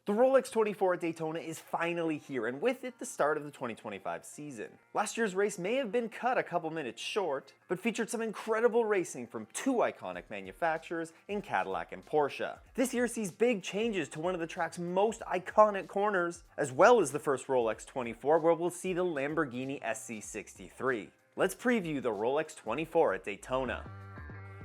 The Rolex 24 at Daytona is finally here, and with it, the start of the 2025 season. Last year's race may have been cut a couple minutes short, but featured some incredible racing from two iconic manufacturers in Cadillac and Porsche. This year sees big changes to one of the track's most iconic corners, as well as the first Rolex 24, where we'll see the Lamborghini SC63. Let's preview the Rolex 24 at Daytona.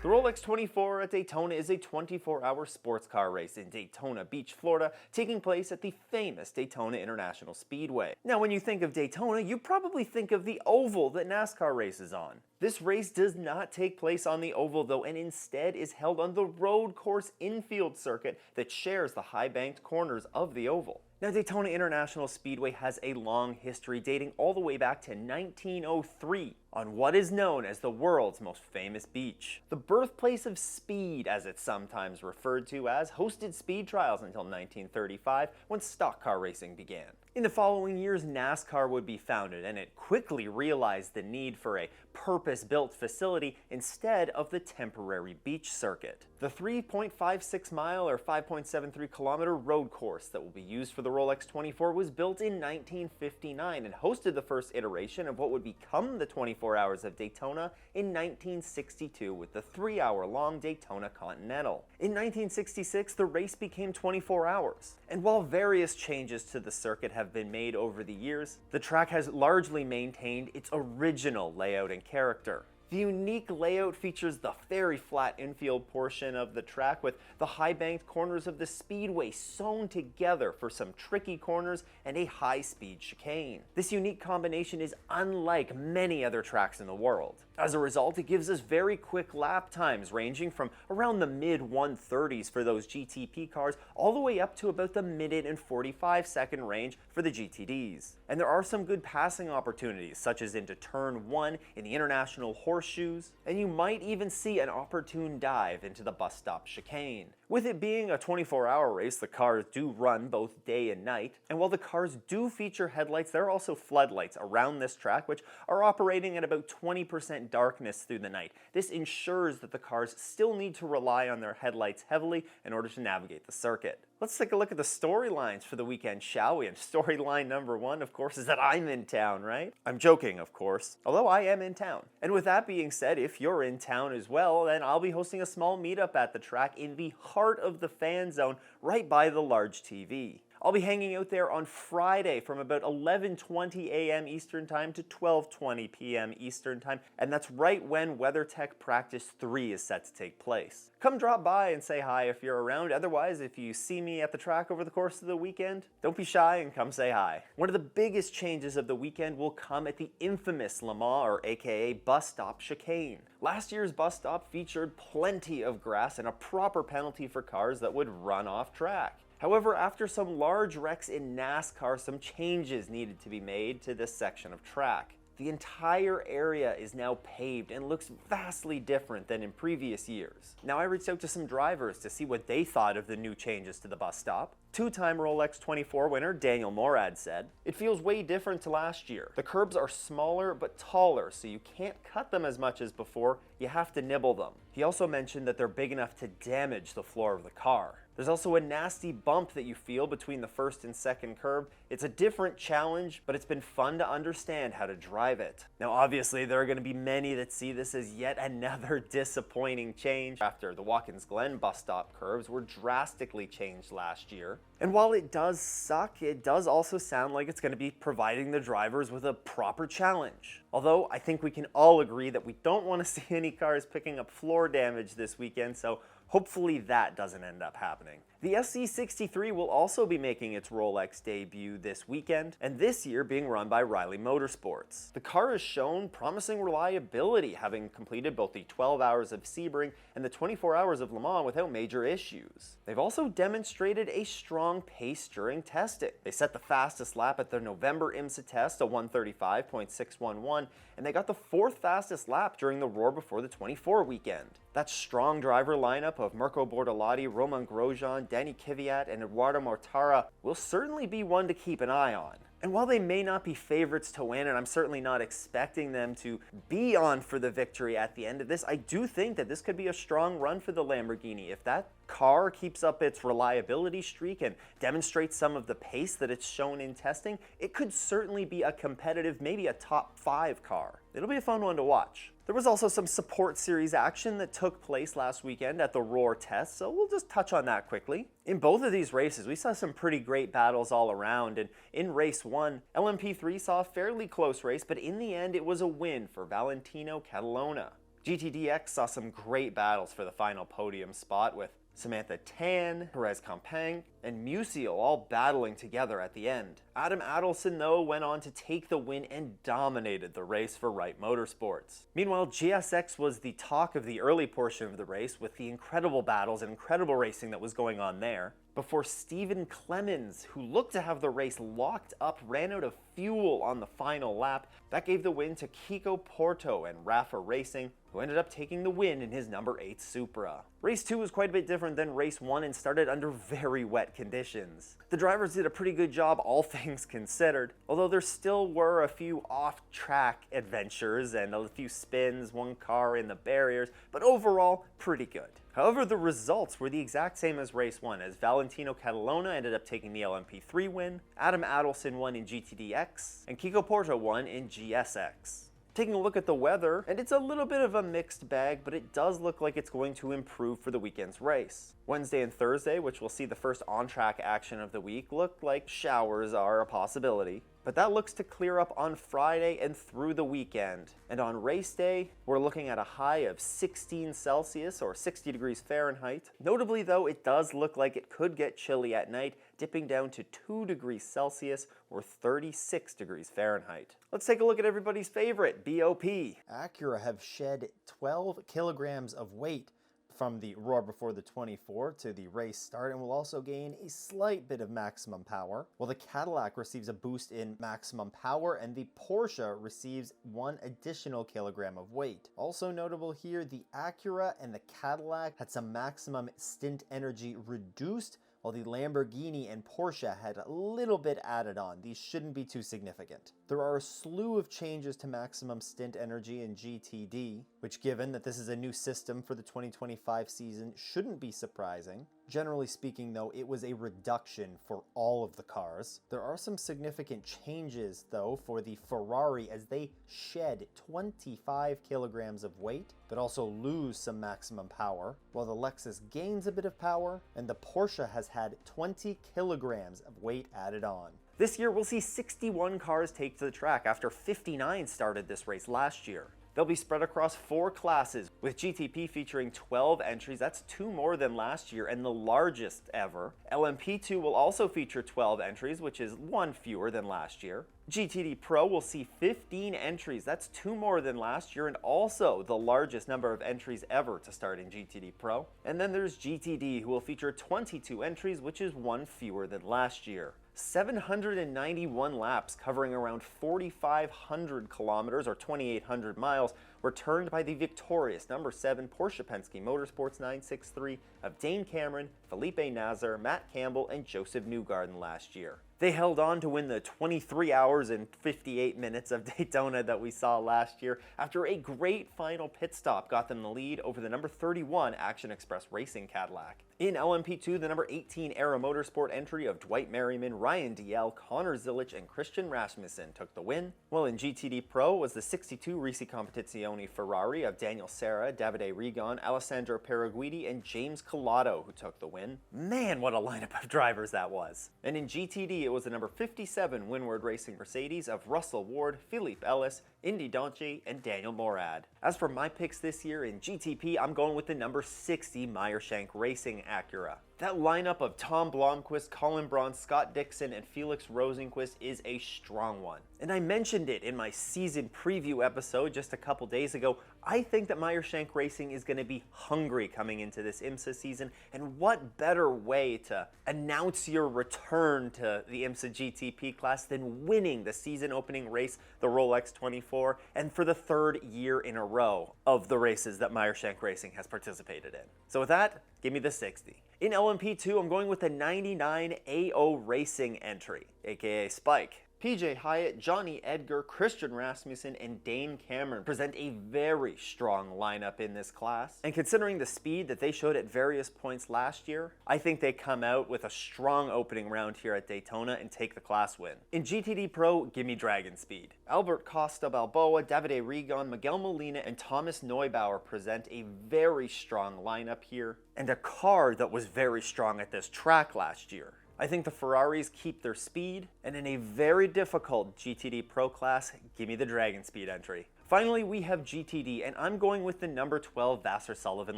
The Rolex 24 at Daytona is a 24-hour sports car race in Daytona Beach, Florida, taking place at the famous Daytona International Speedway. Now, when you think of Daytona, you probably think of the oval that NASCAR races on. This race does not take place on the oval though, and instead is held on the road course infield circuit that shares the high-banked corners of the oval. Now, Daytona International Speedway has a long history dating all the way back to 1903 on what is known as the world's most famous beach. The birthplace of speed, as it's sometimes referred to as, hosted speed trials until 1935 when stock car racing began. In the following years, NASCAR would be founded, and it quickly realized the need for a purpose-built facility instead of the temporary beach circuit. The 3.56 mile or 5.73 kilometer road course that will be used for the Rolex 24 was built in 1959 and hosted the first iteration of what would become the 24 Hours of Daytona in 1962 with the 3-hour-long Daytona Continental. In 1966, the race became 24 hours. And while various changes to the circuit have been made over the years, the track has largely maintained its original layout and character. The unique layout features the very flat infield portion of the track with the high-banked corners of the speedway sewn together for some tricky corners and a high-speed chicane. This unique combination is unlike many other tracks in the world. As a result, it gives us very quick lap times ranging from around the mid-130s for those GTP cars all the way up to about the minute and 45-second range for the GTDs. And there are some good passing opportunities, such as into turn 1 in the International Horseshoes, and you might even see an opportune dive into the bus stop chicane. With it being a 24-hour race, the cars do run both day and night, and while the cars do feature headlights, there are also floodlights around this track which are operating at about 20% darkness through the night. This ensures that the cars still need to rely on their headlights heavily in order to navigate the circuit. Let's take a look at the storylines for the weekend, shall we? And storyline number 1, of course, is that I'm in town, right? I'm joking, of course, although I am in town. And with that being said, if you're in town as well, then I'll be hosting a small meetup at the track in the heart of the fan zone, right by the large TV. I'll be hanging out there on Friday from about 11:20 a.m. Eastern Time to 12:20 p.m. Eastern Time, and that's right when WeatherTech Practice 3 is set to take place. Come drop by and say hi if you're around. Otherwise, if you see me at the track over the course of the weekend, don't be shy and come say hi. One of the biggest changes of the weekend will come at the infamous Le Mans, or aka bus stop chicane. Last year's bus stop featured plenty of grass and a proper penalty for cars that would run off track. However, after some large wrecks in NASCAR, some changes needed to be made to this section of track. The entire area is now paved and looks vastly different than in previous years. Now, I reached out to some drivers to see what they thought of the new changes to the bus stop. Two-time Rolex 24 winner Daniel Morad said, "It feels way different to last year. The curbs are smaller but taller, so you can't cut them as much as before, you have to nibble them." He also mentioned that they're big enough to damage the floor of the car. There's also a nasty bump that you feel between the first and second curb. It's a different challenge, but it's been fun to understand how to drive it. Now, obviously, there are going to be many that see this as yet another disappointing change after the Watkins Glen bus stop curves were drastically changed last year. And while it does suck, it does also sound like it's going to be providing the drivers with a proper challenge. Although, I think we can all agree that we don't want to see any cars picking up floor damage this weekend, so hopefully that doesn't end up happening. The SC63 will also be making its Rolex debut this weekend, and this year being run by Riley Motorsports. The car has shown promising reliability, having completed both the 12 hours of Sebring and the 24 hours of Le Mans without major issues. They've also demonstrated a strong pace during testing. They set the fastest lap at their November IMSA test, a 1:35.611, and they got the 4th fastest lap during the Roar Before the 24 weekend. That strong driver lineup of Mirko Bortolotti, Romain Grosjean, Danny Kvyat and Eduardo Mortara will certainly be one to keep an eye on. And while they may not be favorites to win, and I'm certainly not expecting them to be on for the victory at the end of this, I do think that this could be a strong run for the Lamborghini. If that car keeps up its reliability streak and demonstrates some of the pace that it's shown in testing, it could certainly be a competitive, maybe a top 5 car. It'll be a fun one to watch. There was also some support series action that took place last weekend at the Roar test, so we'll just touch on that quickly. In both of these races, we saw some pretty great battles all around, and in race 1, LMP3 saw a fairly close race, but in the end it was a win for Valentino Catalona. GTDX saw some great battles for the final podium spot, with Samantha Tan, Perez Campang, and Musial all battling together at the end. Adam Adelson, though, went on to take the win and dominated the race for Wright Motorsports. Meanwhile, GSX was the talk of the early portion of the race, with the incredible battles and incredible racing that was going on there, before Stephen Clemens, who looked to have the race locked up, ran out of fuel on the final lap. That gave the win to Kiko Porto and Rafa Racing, who ended up taking the win in his number 8 Supra. Race 2 was quite a bit different than race 1 and started under very wet conditions. The drivers did a pretty good job, all things considered, although there still were a few off-track adventures and a few spins, one car in the barriers, but overall, pretty good. However, the results were the exact same as race 1, as Valentino Catalona ended up taking the LMP3 win, Adam Adelson won in GTDX, and Kiko Porto won in GSX. Taking a look at the weather, and it's a little bit of a mixed bag, but it does look like it's going to improve for the weekend's race. Wednesday and Thursday, which will see the first on-track action of the week, look like showers are a possibility. But that looks to clear up on Friday and through the weekend. And on race day, we're looking at a high of 16 Celsius or 60 degrees Fahrenheit. Notably though, it does look like it could get chilly at night, dipping down to 2 degrees Celsius or 36 degrees Fahrenheit. Let's take a look at everybody's favorite, BOP. Acura have shed 12 kilograms of weight from the Roar Before the 24 to the race start, and will also gain a slight bit of maximum power, while the Cadillac receives a boost in maximum power and the Porsche receives 1 additional kilogram of weight. Also notable here, the Acura and the Cadillac had some maximum stint energy reduced, while the Lamborghini and Porsche had a little bit added on. These shouldn't be too significant. There are a slew of changes to maximum stint energy in GTD, which, given that this is a new system for the 2025 season, shouldn't be surprising. Generally speaking though, it was a reduction for all of the cars. There are some significant changes though for the Ferrari, as they shed 25 kilograms of weight, but also lose some maximum power, while the Lexus gains a bit of power, and the Porsche has had 20 kilograms of weight added on. This year we'll see 61 cars take to the track after 59 started this race last year. They'll be spread across 4 classes, with GTP featuring 12 entries. That's 2 more than last year and the largest ever. LMP2 will also feature 12 entries, which is 1 fewer than last year. GTD Pro will see 15 entries. That's 2 more than last year and also the largest number of entries ever to start in GTD Pro. And then there's GTD, who will feature 22 entries, which is 1 fewer than last year. 791 laps covering around 4,500 kilometers or 2,800 miles were turned by the victorious number 7 Porsche Penske Motorsports 963 of Dane Cameron, Felipe Nasr, Matt Campbell, and Joseph Newgarden last year. They held on to win the 23 hours and 58 minutes of Daytona that we saw last year after a great final pit stop got them the lead over the number 31 Action Express Racing Cadillac. In LMP2, the number 18 Era Motorsport entry of Dwight Merriman, Ryan DL, Connor Zilic, and Christian Rasmussen took the win, while in GTD Pro was the 62 Risi Competizione Ferrari of Daniel Serra, Davide Rigon, Alessandro Periguidi, and James Collado who took the win. Man, what a lineup of drivers that was. And in GTD, it was the number 57 Windward Racing Mercedes of Russell Ward, Philippe Ellis, Indy Donche, and Daniel Morad. As for my picks this year in GTP, I'm going with the number 60 Meyershank Racing Acura. That lineup of Tom Blomqvist, Colin Braun, Scott Dixon, and Felix Rosenqvist is a strong one. And I mentioned it in my season preview episode just a couple days ago. I think that Meyershank Racing is going to be hungry coming into this IMSA season, and what better way to announce your return to the IMSA GTP class than winning the season opening race, the Rolex 24, and for the 3rd year in a row of the races that Meyershank Racing has participated in. So with that, give me the 60. In LMP2, I'm going with the 99 AO Racing entry, aka Spike. PJ Hyatt, Johnny Edgar, Christian Rasmussen, and Dane Cameron present a very strong lineup in this class. And considering the speed that they showed at various points last year, I think they come out with a strong opening round here at Daytona and take the class win. In GTD Pro, give me Dragon Speed. Albert Costa Balboa, Davide Rigon, Miguel Molina, and Thomas Neubauer present a very strong lineup here, and a car that was very strong at this track last year. I think the Ferraris keep their speed, and in a very difficult GTD Pro class, give me the Dragon Speed entry. Finally, we have GTD, and I'm going with the number 12 Vassar Sullivan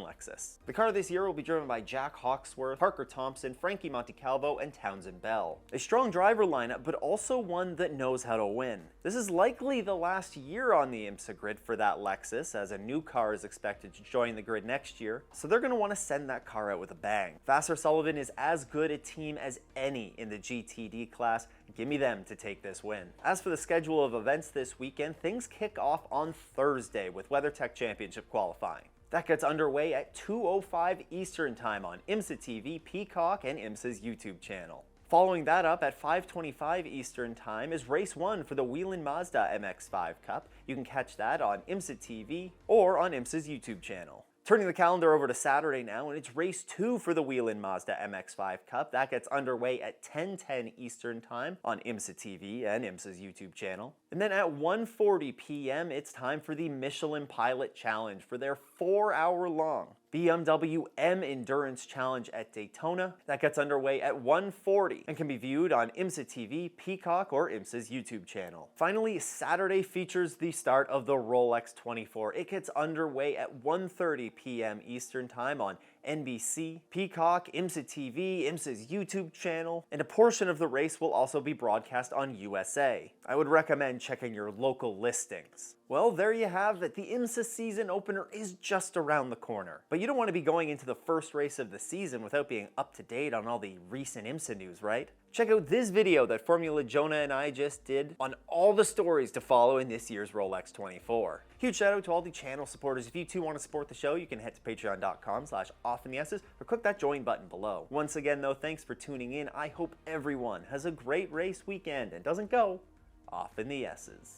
Lexus. The car this year will be driven by Jack Hawksworth, Parker Thompson, Frankie Montecalvo, and Townsend Bell. A strong driver lineup, but also one that knows how to win. This is likely the last year on the IMSA grid for that Lexus, as a new car is expected to join the grid next year, so they're going to want to send that car out with a bang. Vassar Sullivan is as good a team as any in the GTD class. Give me them to take this win. As for the schedule of events this weekend, things kick off on Thursday with WeatherTech Championship qualifying. That gets underway at 2:05 Eastern Time on IMSA TV, Peacock, and IMSA's YouTube channel. Following that up at 5:25 Eastern Time is Race 1 for the Whelen Mazda MX-5 Cup. You can catch that on IMSA TV or on IMSA's YouTube channel. Turning the calendar over to Saturday now, and it's Race 2 for the Whelen Mazda MX-5 Cup. That gets underway at 10:10 Eastern Time on IMSA TV and IMSA's YouTube channel. And then at 1:40 p.m., it's time for the Michelin Pilot Challenge for their 4-hour-long BMW M Endurance Challenge at Daytona. That gets underway at 1:40 and can be viewed on IMSA TV, Peacock, or IMSA's YouTube channel. Finally, Saturday features the start of the Rolex 24. It gets underway at 1:30 p.m. Eastern Time on NBC, Peacock, IMSA TV, IMSA's YouTube channel, and a portion of the race will also be broadcast on USA. I would recommend checking your local listings. Well, there you have it. The IMSA season opener is just around the corner. But you don't want to be going into the first race of the season without being up to date on all the recent IMSA news, right? Check out this video that Formula Jonah and I just did on all the stories to follow in this year's Rolex 24. Huge shout out to all the channel supporters. If you too want to support the show, you can head to patreon.com/offintheesses or click that join button below. Once again though, thanks for tuning in. I hope everyone has a great race weekend and doesn't go off in the S's.